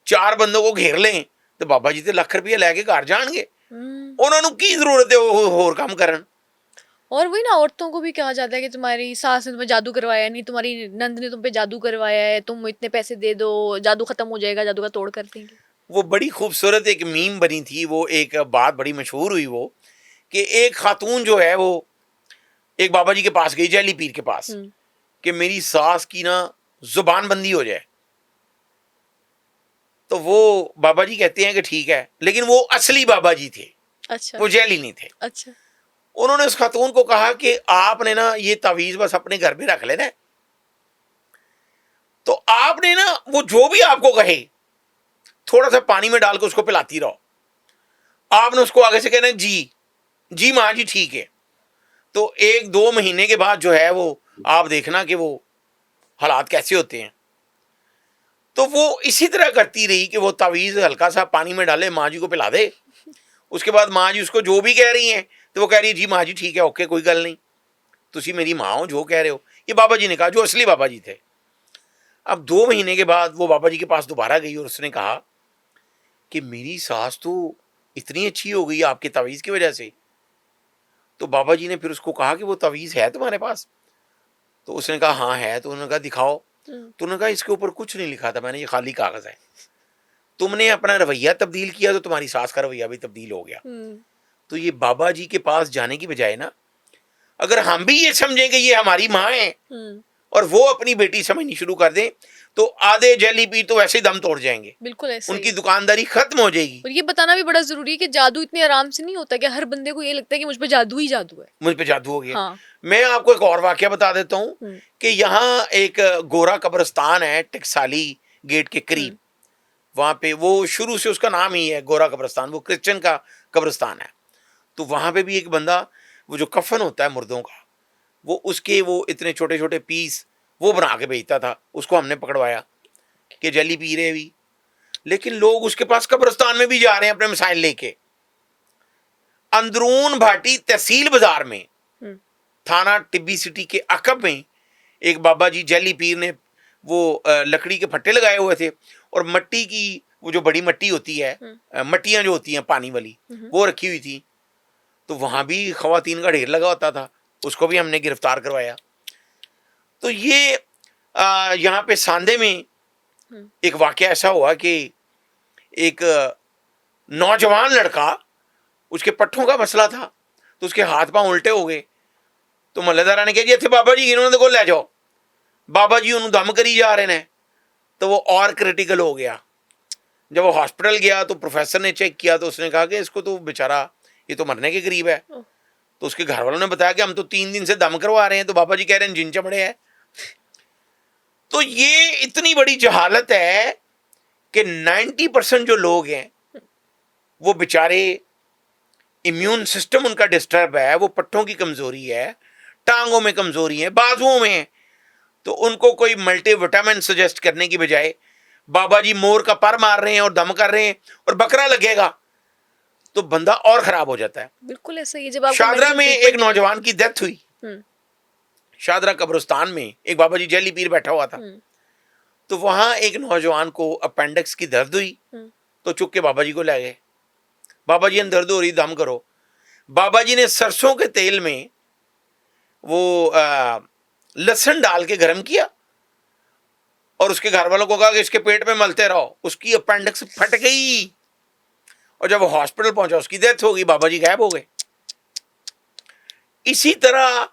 4 बंदों को घेर लें तो बाबा जी तो लाख रुपये लैके घर जाएंगे। उन्होंने की जरूरत है वो होर काम करन। और वही ना, औरतों को भी कहा जाता है कि तुम्हारी सास ने तुम्हें जादू करवाया, नहीं तुम्हारी नंद ने तुम पे जादू करवाया है, तुम इतने पैसे दे दो, जादू खत्म हो जाएगा, जादू का तोड़ कर देंगे। वो बड़ी खूबसूरत एक मीम बनी थी, वो एक बात बड़ी मशहूर हुई, वो कि एक खातून जो है वो एक बाबा जी के पास गई, जैली पीर के पास, कि मेरी सास की ना जुबान बंदी हो जाए। तो वो बाबा जी कहते हैं कि ठीक है, लेकिन वो असली बाबा जी थे। अच्छा। वो जैली नहीं थे। अच्छा। उन्होंने उस खातून को कहा कि आपने ना ये तावीज बस अपने घर में रख लेना, तो आपने ना वो जो भी आपको कहे थोड़ा सा पानी में डाल के उसको पिलाती रहो। आपने उसको आगे से कहना जी जी माँ जी ठीक है। तो 1-2 महीने के बाद जो है वो आप देखना कि वो हालात कैसे होते हैं। तो वो इसी तरह करती रही कि वो तावीज़ हल्का सा पानी में डाले, माँ जी को पिला दे। उसके बाद माँ जी उसको जो भी कह रही हैं तो वो कह रही है जी माँ जी ठीक है, ओके कोई गल नहीं, तुसी मेरी माँ हो, जो कह रहे हो। ये बाबा जी ने कहा, जो असली बाबा जी थे। अब 2 महीने के बाद वो बाबा जी के पास दोबारा गई और उसने कहा कि मेरी सास तो इतनी अच्छी हो गई आपके तावीज़ की वजह से। तो बाबा जी ने फिर उसको कहा कि वो तावीज़ है तुम्हारे पास? तो उसने कहा हाँ है। तो उन्होंने कहा दिखाओ। तो उन्होंने कहा इसके ऊपर कुछ नहीं लिखा था मैंने, ये खाली कागज़ है। तुमने अपना रवैया तब्दील किया तो तुम्हारी सास का रवैया भी तब्दील हो गया। तो ये बाबा जी के पास जाने की बजाय ना, अगर हम भी ये समझें कि ये हमारी माँ है और वो अपनी बेटी समझनी शुरू कर दें, तो आधे जैली पीर तो वैसे ही दम तोड़ जाएंगे, बिल्कुल ऐसे उनकी ही। दुकानदारी खत्म हो जाएगी। और ये बताना भी बड़ा जरूरी है कि जादू इतने आराम से नहीं होता कि हर बंदे को ये लगता है कि मुझ पे जादू ही जादू है। मुझ पे जादू हो गया। हाँ। मैं आपको एक और वाकया बता देता हूँ कि यहाँ एक गोरा कब्रिस्तान है टकसाली गेट के करीब। वहाँ पे वो शुरू से उसका नाम ही है गोरा कब्रिस्तान, वो क्रिश्चियन का कब्रिस्तान है। तो वहाँ पे भी एक बंदा, वो जो कफन होता है मुर्दों का, वो उसके वो इतने छोटे छोटे पीस वो बना के बेचता था। उसको हमने पकड़वाया कि जली पी रहे भी, लेकिन लोग उसके पास कब्रिस्तान में भी जा रहे हैं अपने मसाइल लेके। अंदरून भाटी तहसील बाजार में, थाना टिब्बी सिटी के अकब में, एक बाबा जी जैली पीर ने वो लकड़ी के फट्टे लगाए हुए थे और मट्टी की वो जो बड़ी मट्टी होती है, मट्टियां जो होती हैं पानी वाली, वो रखी हुई थी। तो वहां भी खवातीन का ढेर लगा होता था, उसको भी हमने गिरफ्तार करवाया। तो ये यहाँ पे सांदे में एक वाकया ऐसा हुआ कि एक नौजवान लड़का, उसके पट्ठों का मसला था, तो उसके हाथ पांव उल्टे हो गए। तो मल्लेदारा ने कहा जी इतने बाबा जी इन्होंने को ले जाओ। बाबा जी उन्होंने दम करी जा रहे हैं। तो वो और क्रिटिकल हो गया। जब वो हॉस्पिटल गया तो प्रोफेसर ने चेक किया तो उसने कहा कि इसको तो बेचारा ये तो मरने के करीब है। तो उसके घर वालों ने बताया कि हम तो 3 दिन से दम करवा रहे हैं। तो बाबा जी कह रहे हैं जिन चमड़े हैं। तो ये इतनी बड़ी जहालत है कि 90% जो लोग हैं वो बेचारे, इम्यून सिस्टम उनका डिस्टर्ब है, वो पट्टों की कमजोरी है, टांगों में कमजोरी है, बाजुओं में है। तो उनको कोई मल्टीविटामिन सजेस्ट करने की बजाय बाबा जी मोर का पर मार रहे हैं और दम कर रहे हैं और बकरा लगेगा, तो बंदा और खराब हो जाता है। बिल्कुल ऐसा ही। जब आपको शादरा मेडिकल में एक ट्रीटमेंट नौजवान की डेथ हुई। शादरा कब्रिस्तान में एक बाबा जी जैली पीर बैठा हुआ था। तो वहां एक नौजवान को अपेंडिक्स की दर्द हुई, तो चुप के बाबा जी को ले गए। बाबा जी दर्द हो रही, दम करो। बाबा जी ने सरसों के तेल में वो लहसुन डाल के गर्म किया और उसके घर वालों को कहा कि इसके पेट में मलते रहो। उसकी अपेंडिक्स फट गई और जब वो हॉस्पिटल पहुंचा उसकी डेथ हो गई, बाबा जी गायब हो गए। इसी तरह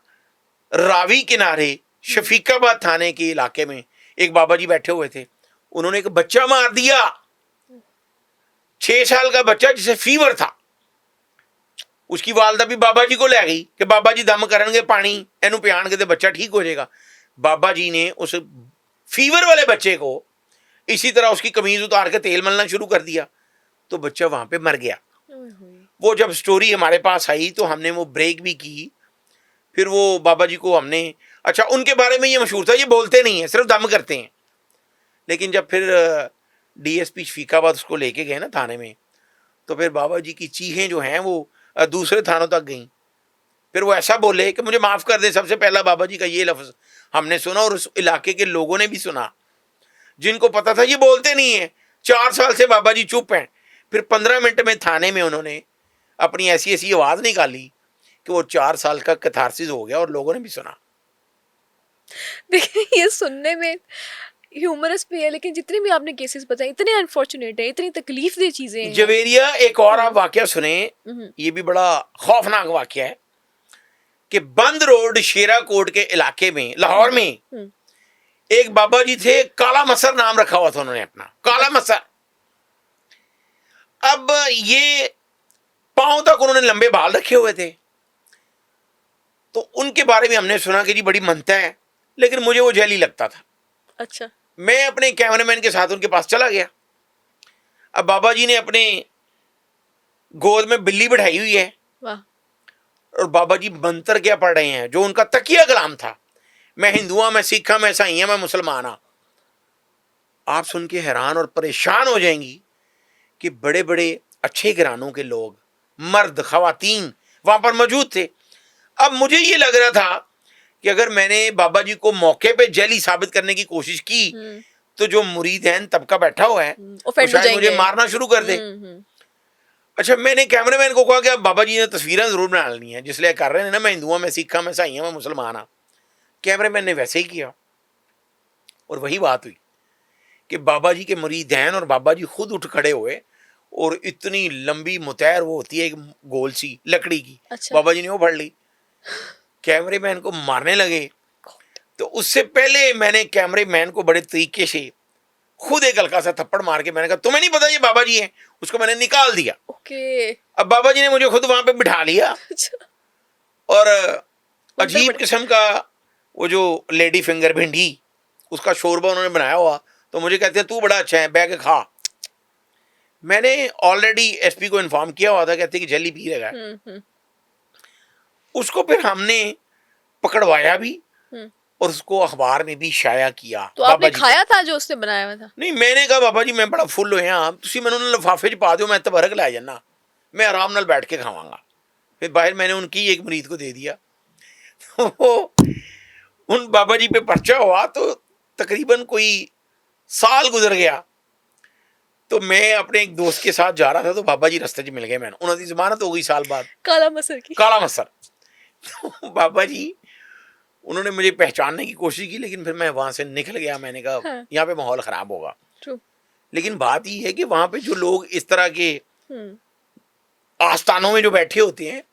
रावी किनारे शफीकाबाद थाने के इलाके में एक बाबा जी बैठे हुए थे, उन्होंने एक बच्चा मार दिया, 6 साल का बच्चा जिसे फीवर था। उसकी वालदा भी बाबा जी को ले गई कि बाबा जी दम करेंगे पानी एनू पियान के, बच्चा ठीक हो जाएगा। बाबा जी ने उस फीवर वाले बच्चे को इसी तरह उसकी कमीज उतार के तेल मलना शुरू कर दिया, तो बच्चा वहां पे मर गया। वो जब स्टोरी हमारे पास आई तो हमने वो ब्रेक भी की। फिर वो बाबा जी को हमने, अच्छा उनके बारे में ये मशहूर था, ये बोलते नहीं है, सिर्फ दम करते हैं। लेकिन जब फिर डीएसपी शफीकाबाद उसको लेके गए ना थाने में, तो फिर बाबा जी की चीखें जो हैं वो दूसरे थानों तक गई। फिर वो ऐसा बोले कि मुझे माफ़ कर दें। सबसे पहला बाबा जी का ये लफ्ज़ हमने सुना और उस इलाके के लोगों ने भी सुना, जिनको पता था ये बोलते नहीं है। 4 साल से बाबा जी चुप हैं। फिर 15 मिनट में थाने में उन्होंने अपनी ऐसी ऐसी आवाज़ निकाली कि वो 4 साल का कैथारसिस हो गया और लोगों ने भी सुना। देखिए ये सुनने में ह्यूमरस भी है, लेकिन जितने भी आपने केसेस बताए इतने अनफॉर्चुनेट है, इतनी तकलीफ दे चीजें हैं। जवेरिया एक और आप वाकया सुने, ये भी बड़ा खौफनाक वाकया है कि बंद रोड शेराकोट के इलाके में लाहौर में एक बाबा जी थे, काला मसर नाम रखा हुआ था उन्होंने अपना, काला मसर। अब ये पांव तक उन्होंने लंबे बाल रखे हुए थे। तो उनके बारे में हमने सुना कि जी बड़ी मनता है, लेकिन मुझे वो जैली लगता था। अच्छा। मैं अपने कैमरामैन के साथ उनके पास चला गया। अब बाबा जी ने अपने गोद में बिल्ली बैठाई हुई है। वाह। और बाबा जी मंत्र क्या पढ़ रहे हैं, जो उनका तकिया कलाम था, मैं हिंदुआ, मैं सिखा, मैं ईसाई, मैं मुसलमान। आप सुन के हैरान और परेशान हो जाएंगी कि बड़े बड़े अच्छे घरानों के लोग, मर्द खवातीन वहां पर मौजूद थे। अब मुझे ये लग रहा था कि अगर मैंने बाबा जी को मौके पे जैली साबित करने की कोशिश की तो जो मुरीद तबका बैठा हुआ है वो ऑफेंड हो शायद मुझे जाएंगे। मारना शुरू कर दे। अच्छा, मैंने कैमरामैन को कहा कि अब बाबा जी ने तस्वीरें जरूर बना लेनी है, जिसलिए कर रहे हैं ना, मैं हिंदू हूं, मैं सिख हूं, मैं ईसाई हूं, मैं मुसलमान हूं। कैमरामैन ने वैसे ही किया और वही बात हुई कि बाबा जी के मुरीदैन और बाबा जी खुद उठ खड़े हुए और इतनी लंबी मुतैर वो होती है एक गोल सी लकड़ी की, अच्छा। बाबा जी ने वो फड़ ली, कैमरेमैन को मारने लगे। तो उससे पहले मैंने कैमरेमैन को बड़े तरीके से खुद एक हल्का सा थप्पड़ मार के मैंने कहा तुम्हें नहीं पता ये बाबा जी हैं, उसको मैंने निकाल दिया। ओके। अब बाबा जी ने मुझे खुद वहां पे बिठा लिया अच्छा। और अजीब किस्म का वो जो लेडी फिंगर भिंडी उसका शोरबा उन्होंने बनाया हुआ, तो मुझे कहते हैं तू बड़ा अच्छा है, बैग खा। मैंने ऑलरेडी एसपी को इन्फॉर्म किया हुआ था, कहते कि जैली पी रहेगा। उसको फिर हमने पकड़वाया भी और उसको अखबार में भी शाया किया। तो आपने खाया था जो उसने बनाया हुआ था? नहीं, मैंने कहा बाबा जी मैं बड़ा फुल होया, तुसी मैंने लिफाफे च पा दो, मैं तबरक लै जाना, मैं आराम नाल बैठ के खावांगा। फिर बाहर मैंने उनकी एक मरीद को दे दिया। उन बाबा जी पे पर्चा हुआ तो तकरीबन कोई साल गुजर गया, तो मैं अपने एक दोस्त के साथ जा रहा था तो बाबा जी रास्ते च मिल गए, मैंने उन्होंने जमानत हो गई साल बाद, काला मसर की। काला मसर। तो बाबा जी उन्होंने मुझे पहचानने की कोशिश की, लेकिन फिर मैं वहां से निकल गया। मैंने कहा हाँ। यहाँ पे माहौल खराब होगा। True. लेकिन बात ये है कि वहां पे जो लोग इस तरह के आस्थानों में जो बैठे होते हैं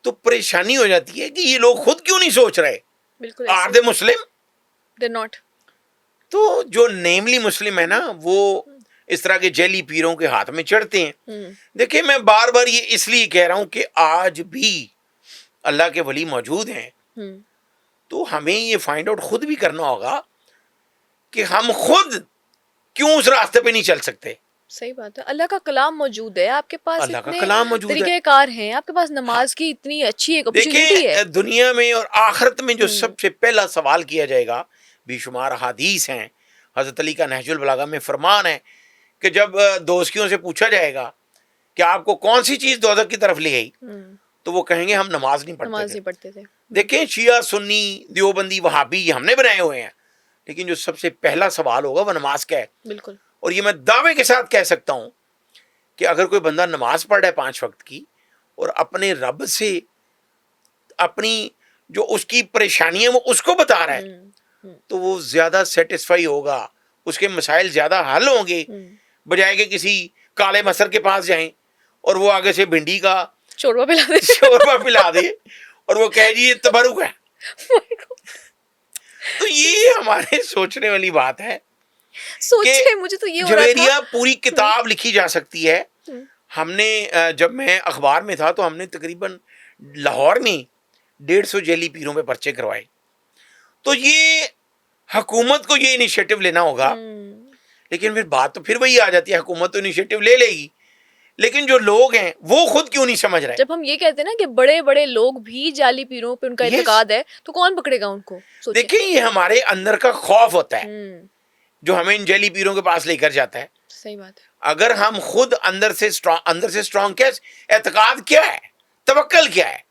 तो परेशानी हो जाती है कि ये लोग खुद क्यों नहीं सोच रहे, बिल्कुल are they Muslim? They're not. तो जो नेमली मुस्लिम है ना, वो इस तरह के जैली पीरों के हाथ में चढ़ते हैं। देखिए, मैं बार बार ये इसलिए कह रहा हूं कि आज भी अल्लाह के वली मौजूद हैं, तो हमें ये फाइंड आउट खुद भी करना होगा कि हम खुद क्यों उस रास्ते पे नहीं चल सकते। सही बात है, अल्लाह का कलाम मौजूद है आपके पास, अल्लाह का कलाम मौजूद है, तरीकेकार हैं आपके पास, नमाज की इतनी अच्छी एक अपॉर्चुनिटी है। दुनिया में और आखिरत में जो सबसे पहला सवाल किया जाएगा, बेशुमार हदीस हैं, हजरत अली का नहजुल बलागा में फरमान है कि जब दोस्तियों से पूछा जाएगा कि आपको कौन सी चीज दोज़ख की तरफ ले गई, तो वो कहेंगे हम नमाज नहीं पढ़ते थे। देखें, शिया सुन्नी देवबंदी वहाबी ये हमने बनाए हुए हैं, लेकिन जो सबसे पहला सवाल होगा वो नमाज का है। बिल्कुल। और ये मैं दावे के साथ कह सकता हूं कि अगर कोई बंदा नमाज पढ़ रहा है 5 वक्त की और अपने रब से अपनी जो उसकी परेशानियां वो उसको बता रहा है, तो वो ज्यादा सेटिस्फाई होगा, उसके मसाइल ज्यादा हल होंगे, बजाय कि किसी काले मसर के पास जाएं और वो आगे से भिंडी का शोरबा पिला दे और वो कहे जी ये तबरुक है। तो ये हमारे सोचने वाली बात है। सोचिए, मुझे तो ये हो रहा जवेरिया पूरी किताब लिखी जा सकती है। हमने जब मैं अखबार में था तो हमने तकरीबन लाहौर में 150 जैली पीरों पे पर्चे करवाए। तो ये हुकूमत को ये इनिशिएटिव लेना होगा, लेकिन फिर बात तो फिर वही आ जाती है, हुकूमत तो इनिशिएटिव ले लेगी, लेकिन जो लोग हैं वो खुद क्यों नहीं समझ रहे। जब हम ये कहते हैं ना कि बड़े बड़े लोग भी जाली पीरों पे उनका इत्तेकाद है, तो कौन पकड़ेगा उनको? देखिए, ये हमारे अंदर का खौफ होता है जो हमें इन जैली पीरों के पास लेकर जाता है। सही बात है। अगर हम खुद अंदर से स्ट्रॉन्ग क्या एतकाद क्या है, तवक्कल क्या है,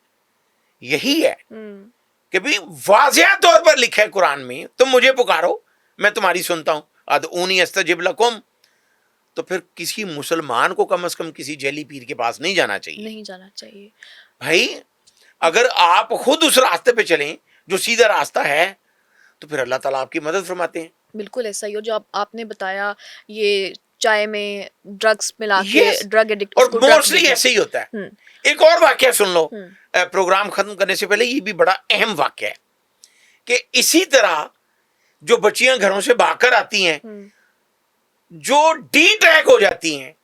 यही है कि भाई वाज़िया तौर पर लिखा है कुरान में, तुम मुझे पुकारो मैं तुम्हारी सुनता हूं, अदऊनी अस्तजिब लकुम। तो फिर किसी मुसलमान को कम से कम किसी जैली पीर के पास नहीं जाना चाहिए। भाई, अगर आप खुद उस रास्ते पे चलें जो सीधा रास्ता है, तो फिर अल्लाह ताला आपकी मदद फरमाते हैं। बिल्कुल ऐसा ही हो जो आपने बताया, ये चाय में ड्रग्स मिला के ड्रग एडिक्ट, और मोस्टली ऐसे ही होता है। एक और वाकया सुन लो प्रोग्राम खत्म करने से पहले, ये भी बड़ा अहम वाकया है कि इसी तरह जो बच्चियां घरों से भागकर आती हैं, जो डी ट्रैक हो जाती हैं।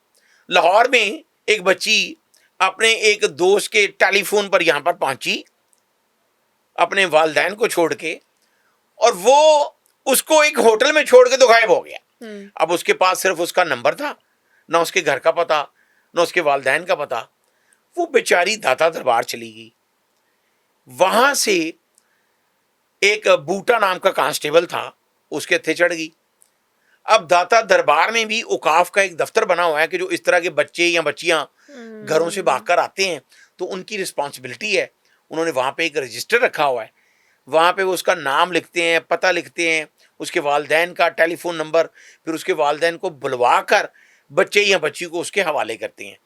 लाहौर में एक बच्ची अपने एक दोस्त के टेलीफोन पर यहां पर पहुंची अपने वालिदैन को छोड़ के, और वो उसको एक होटल में छोड़ के तो गायब हो गया। अब उसके पास सिर्फ उसका नंबर था, ना उसके घर का पता, ना उसके वालिदैन का पता। वो बेचारी दाता दरबार चली गई। वहां से एक बूटा नाम का कांस्टेबल था, उसके हत्थे चढ़ गई। अब दाता दरबार में भी औकाफ का एक दफ्तर बना हुआ है कि जो इस तरह के बच्चे या बच्चियां घरों से भागकर आते हैं तो उनकी रिस्पॉन्सिबिलिटी है, उन्होंने वहां पे एक रजिस्टर रखा हुआ है। वहाँ पे वो उसका नाम लिखते हैं, पता लिखते हैं, उसके वालिदैन का टेलीफोन नंबर, फिर उसके वालिदैन को बुलवा कर बच्चे या बच्ची को उसके हवाले करते हैं।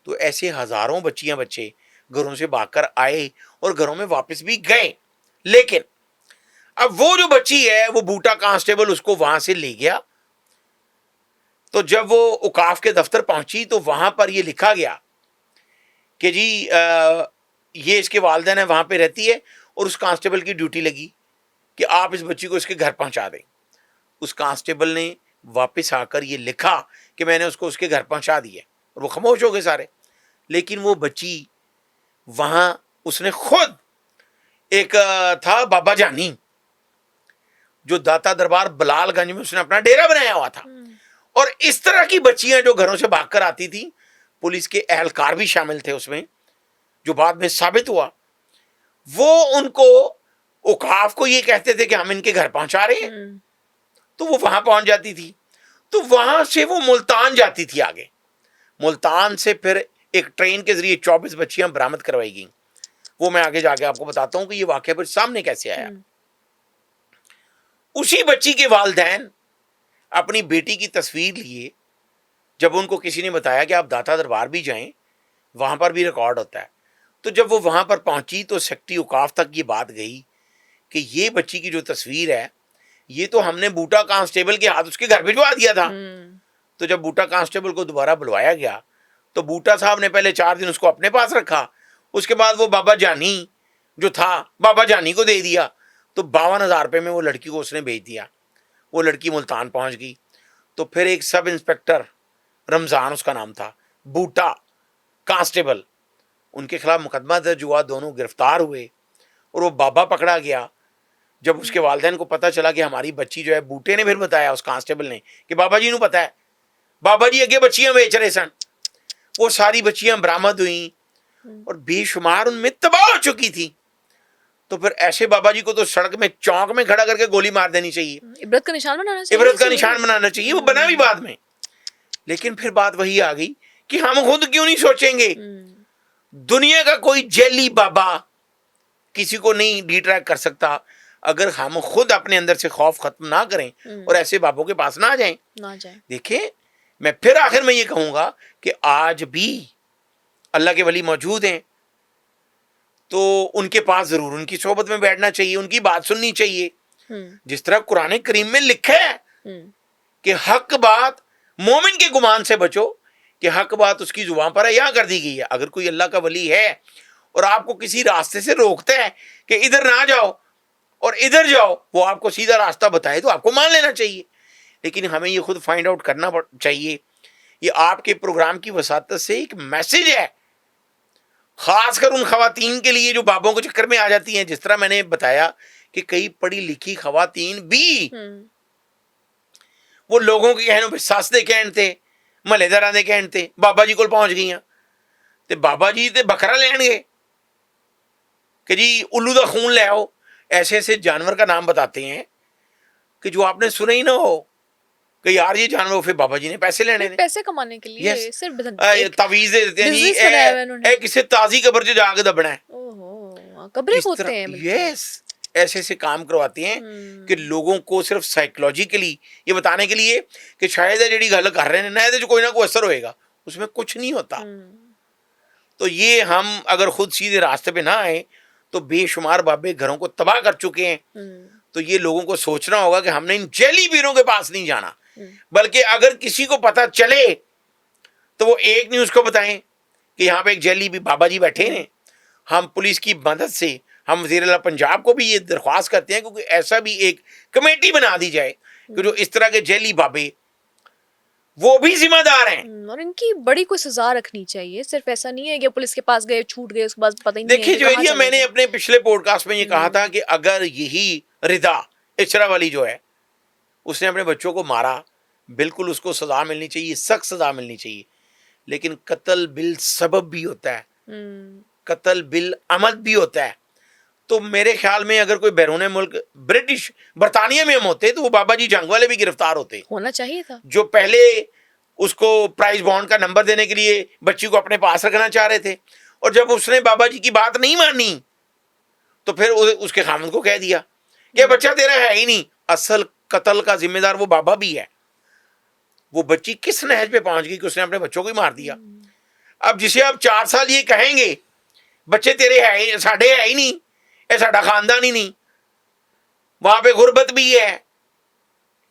तो ऐसे हज़ारों बच्चियाँ बच्चे घरों से भागकर आए और घरों में वापस भी गए। लेकिन अब वो जो बच्ची है वो बूटा कांस्टेबल उसको वहाँ से ले गया। तो जब वो औकाफ के दफ्तर पहुंची तो वहाँ पर ये लिखा गया कि जी ये इसके वालिदैन है, वहाँ पे रहती है और उस कांस्टेबल की ड्यूटी लगी कि आप इस बच्ची को इसके घर पहुंचा दें। उस कांस्टेबल ने वापस आकर ये लिखा कि मैंने उसको उसके घर पहुंचा दिया और वो खामोश हो गए सारे। लेकिन वो बच्ची वहाँ उसने खुद एक था बाबा जानी, जो दाता दरबार बलालगंज में उसने अपना डेरा बनाया हुआ था। और इस तरह की बच्चियां जो घरों से भागकर आती थी, पुलिस के एहलकार भी शामिल थे उसमें, जो बाद में साबित हुआ। वो उनको औकाफ को ये कहते थे कि हम इनके घर पहुंचा रहे हैं, तो वो वहां पहुंच जाती थी। तो वहां से वो मुल्तान जाती थी आगे। मुल्तान से फिर एक ट्रेन के जरिए 24 बच्चियां बरामद करवाई गई। वो मैं आगे जाके आपको बताता हूं कि ये वाकया फिर सामने कैसे आया। उसी बच्ची के वालिदैन अपनी बेटी की तस्वीर लिए, जब उनको किसी ने बताया कि आप दाता दरबार भी जाएं, वहां पर भी रिकॉर्ड होता है। तो जब वो वहां पर पहुंची तो सेक्रेटरी औकाफ तक ये बात गई कि ये बच्ची की जो तस्वीर है ये तो हमने बूटा कांस्टेबल के हाथ उसके घर भिजवा दिया था। तो जब बूटा कांस्टेबल को दोबारा बुलवाया गया तो बूटा साहब ने पहले 4 दिन उसको अपने पास रखा। उसके बाद वो बाबा जानी जो था, बाबा जानी को दे दिया। तो 52,000 रुपये में वो लड़की को उसने भेज दिया। वो लड़की मुल्तान पहुंच गई। तो फिर एक सब इंस्पेक्टर, रमज़ान उसका नाम था, बूटा कांस्टेबल, उनके खिलाफ मुकदमा दर्ज हुआ। दोनों गिरफ्तार हुए और वो बाबा पकड़ा गया। जब उसके वालिदैन को पता चला कि हमारी बच्ची जो है, बूटे ने फिर बताया उस कांस्टेबल ने कि बाबा जी को पता है, बाबा जी अगे बच्चियां बेच रहे सन। वो सारी बच्चियां बरामद हुई और बेशुमार उनमें तबाह हो चुकी थी। तो फिर ऐसे बाबा जी को तो सड़क में, चौक में खड़ा करके गोली मार देनी चाहिए, इबरत का निशान बनाना चाहिए। इबरत का निशान बनाना चाहिए। वो बना भी बाद में। लेकिन फिर बात वही आ गई कि हम खुद क्यों नहीं सोचेंगे। दुनिया का कोई जेली बाबा किसी को नहीं डिट्रैक्ट कर सकता अगर हम खुद अपने अंदर से खौफ खत्म ना करें और ऐसे बाबों के पास ना जाएं। देखिए, मैं फिर आखिर में ये कहूंगा कि आज भी अल्लाह के वली मौजूद हैं, तो उनके पास जरूर उनकी सोहबत में बैठना चाहिए, उनकी बात सुननी चाहिए। जिस तरह कुरान करीम में लिखा है कि हक बात मोमिन के गुमान से बचो, कि हक बात उसकी जुबान पर है, यहाँ कर दी गई है। अगर कोई अल्लाह का वली है और आपको किसी रास्ते से रोकता है कि इधर ना जाओ और इधर जाओ, वो आपको सीधा रास्ता बताए तो आपको मान लेना चाहिए। लेकिन हमें ये खुद फाइंड आउट करना चाहिए। ये आपके प्रोग्राम की वसातत से एक मैसेज है, खासकर उन खवातीन के लिए जो बाबों के चक्कर में आ जाती हैं। जिस तरह मैंने बताया कि कई पढ़ी लिखी खवातीन भी वो लोगों के कहने, सस दे कहने थे, महलेदारां दे कहने थे, बाबा जी को पहुंच गई। ते बाबा जी ते बकरा लैन गए कि जी उल्लू का खून ले आओ। ऐसे ऐसे जानवर का नाम बताते हैं कि जो आपने सुना ही ना हो कि यार ये जानवर, फिर बाबा जी ने पैसे लेने ने, पैसे कमाने के लिए। yes, सिर्फ तावीज़ देते हैं जी, ए किसे ताजी कब्र से जाके दबना है। ओहो, कब्रें खोदते हैं। यस, ऐसे ऐसे काम करवाते हैं कि लोगों को सिर्फ साइकोलॉजिकली ये बताने के लिए कि शायद जेडी गल कर रहे हैं ना, ये कोई ना कोई असर होएगा। उसमें कुछ नहीं होता। तो ये हम अगर खुद सीधे रास्ते पे ना आए तो बेशुमार बाबे घरों को तबाह कर चुके हैं। तो ये लोगों को सोचना होगा कि हमने इन जेली पीरों के पास नहीं जाना, बल्कि अगर किसी को पता चले तो वो एक न्यूज़ को बताएं कि यहाँ पे एक जेली भी बाबा जी बैठे हैं। हम पुलिस की मदद से हम वज़ीर-ए-आला पंजाब को भी ये दरख्वास्त करते हैं क्योंकि ऐसा भी एक कमेटी बना दी जाए कि जो इस तरह के जेली बाबे वो भी जिम्मेदार हैं और इनकी बड़ी कोई सजा रखनी चाहिए। सिर्फ ऐसा नहीं है कि पुलिस के पास गए, छूट गए, उसके बाद पता ही नहीं। देखिए जो मैंने अपने पिछले पॉडकास्ट में ये कहा था कि अगर यही रिदा इचरा वाली जो है उसने अपने बच्चों को मारा, बिल्कुल उसको सजा मिलनी चाहिए, सख्त सजा मिलनी चाहिए। लेकिन कत्ल बिल सबब भी होता है, कत्ल बिल अमद भी होता है। तो मेरे ख्याल में अगर कोई बैरून मुल्क, ब्रिटिश बरतानिया में हम होते तो वो बाबा जी जंग वाले भी गिरफ्तार होना चाहिए था, जो पहले उसको प्राइज बॉन्ड का नंबर देने के लिए बच्ची को अपने पास रखना चाह रहे थे। और जब उसने बाबा जी की बात नहीं मानी तो फिर उसके खामद को कह दिया कि बच्चा तेरा है ही नहीं। असल कत्ल का जिम्मेदार वो बाबा भी है। वो बच्ची किस नहज पे पहुंच गई कि उसने अपने बच्चों को ही मार दिया। अब जिसे आप 4 साल ये कहेंगे बच्चे तेरे है साढ़े है ही नहीं, ये साडा खानदान ही नहीं, वहां पे गुर्बत भी है,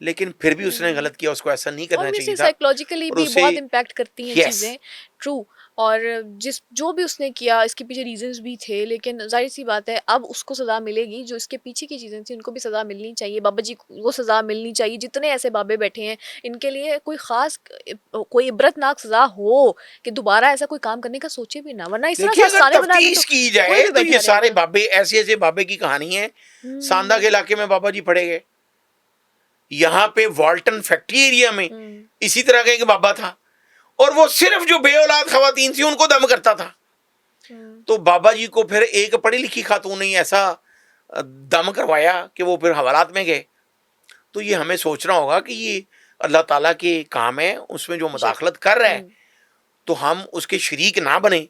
लेकिन फिर भी उसने गलत किया। उसको ऐसा नहीं करना चाहिए था। साइकोलॉजिकली भी बहुत इम्पैक्ट करती हैं Yes. चीज़ें, ट्रू। और जो भी उसने किया इसके पीछे रीजंस भी थे, लेकिन जाहिर सी बात है अब उसको सज़ा मिलेगी। जो इसके पीछे की चीज़ें थी उनको भी सज़ा मिलनी चाहिए, बाबा जी को सज़ा मिलनी चाहिए। जितने ऐसे बाबे बैठे हैं इनके लिए कोई ख़ास कोई इबरतनाक सज़ा हो कि दोबारा ऐसा कोई काम करने का सोचे भी ना, वरना इस तरह देखिए, से अगर अफसाने बना के तफ्तीश तो की कोई जाए भी तो ये बैठा सारे रहेगा। बाबे ऐसे ऐसे बाबे की कहानी है। सांदा के इलाके में बाबा जी पड़े गए, यहाँ पे वॉल्टन फैक्ट्री एरिया में इसी तरह का एक बाबा था, और वो सिर्फ जो बेऔलाद खवातीन थी उनको दम करता था। तो बाबा जी को फिर एक पढ़ी लिखी खातून ने ऐसा दम करवाया कि वो फिर हवालात में गए। तो ये हमें सोचना होगा कि ये अल्लाह ताला के काम है, उसमें जो मुदाखलत कर रहा है तो हम उसके शरीक ना बने।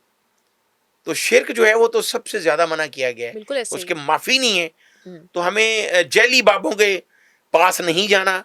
तो शिर्क जो है वो तो सबसे ज्यादा मना किया गया है, बिल्कुल ऐसे ही। उसके माफी नहीं है। तो हमें जैली बाबों के पास नहीं जाना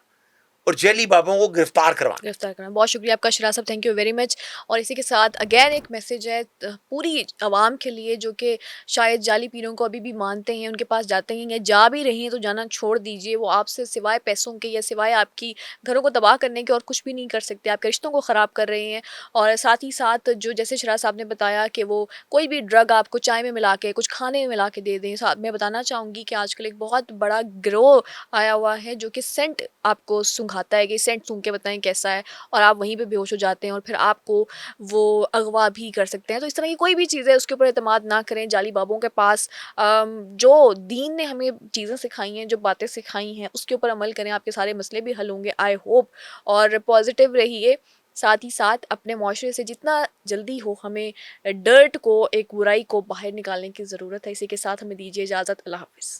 और जैली बाबों को गिरफ्तार करवाना। बहुत शुक्रिया आपका शिराज साहब, थैंक यू वेरी मच। और इसी के साथ अगेन एक मैसेज है पूरी आवाम के लिए जो कि शायद जाली पीरों को अभी भी मानते हैं, उनके पास जाते हैं या जा भी रही हैं तो जाना छोड़ दीजिए। वो आपसे सिवाय पैसों के या सिवाय आपकी घरों को तबाह करने के और कुछ भी नहीं कर सकते, आपके रिश्तों को ख़राब कर रहे हैं। और साथ ही साथ जो जैसे शिराज साहब ने बताया कि वो कोई भी ड्रग आपको चाय में मिला के, कुछ खाने में मिला के दे दें। साथ मैं बताना चाहूँगी कि आजकल एक बहुत बड़ा गिरोह आया हुआ है जो कि सेंट आपको सुंघाता है कि सेंट सूंघ के बताएं कैसा है, और आप वहीं पे बेहोश हो जाते हैं और फिर आपको वो अगवा भी कर सकते हैं। तो इस तरह की कोई भी चीज़ है उसके ऊपर एतमाद ना करें। जाली बाबों के पास जो दीन ने हमें चीज़ें सिखाई हैं, जो बातें सिखाई हैं, उसके ऊपर अमल करें, आपके सारे मसले भी हल होंगे, आई होप। और पॉजिटिव रहिए। साथ ही साथ अपने माशरे से जितना जल्दी हो हमें डर्ट को, एक बुराई को बाहर निकालने की ज़रूरत है। इसी के साथ हमें दीजिए इजाज़त। अल्लाह हाफ़िज़।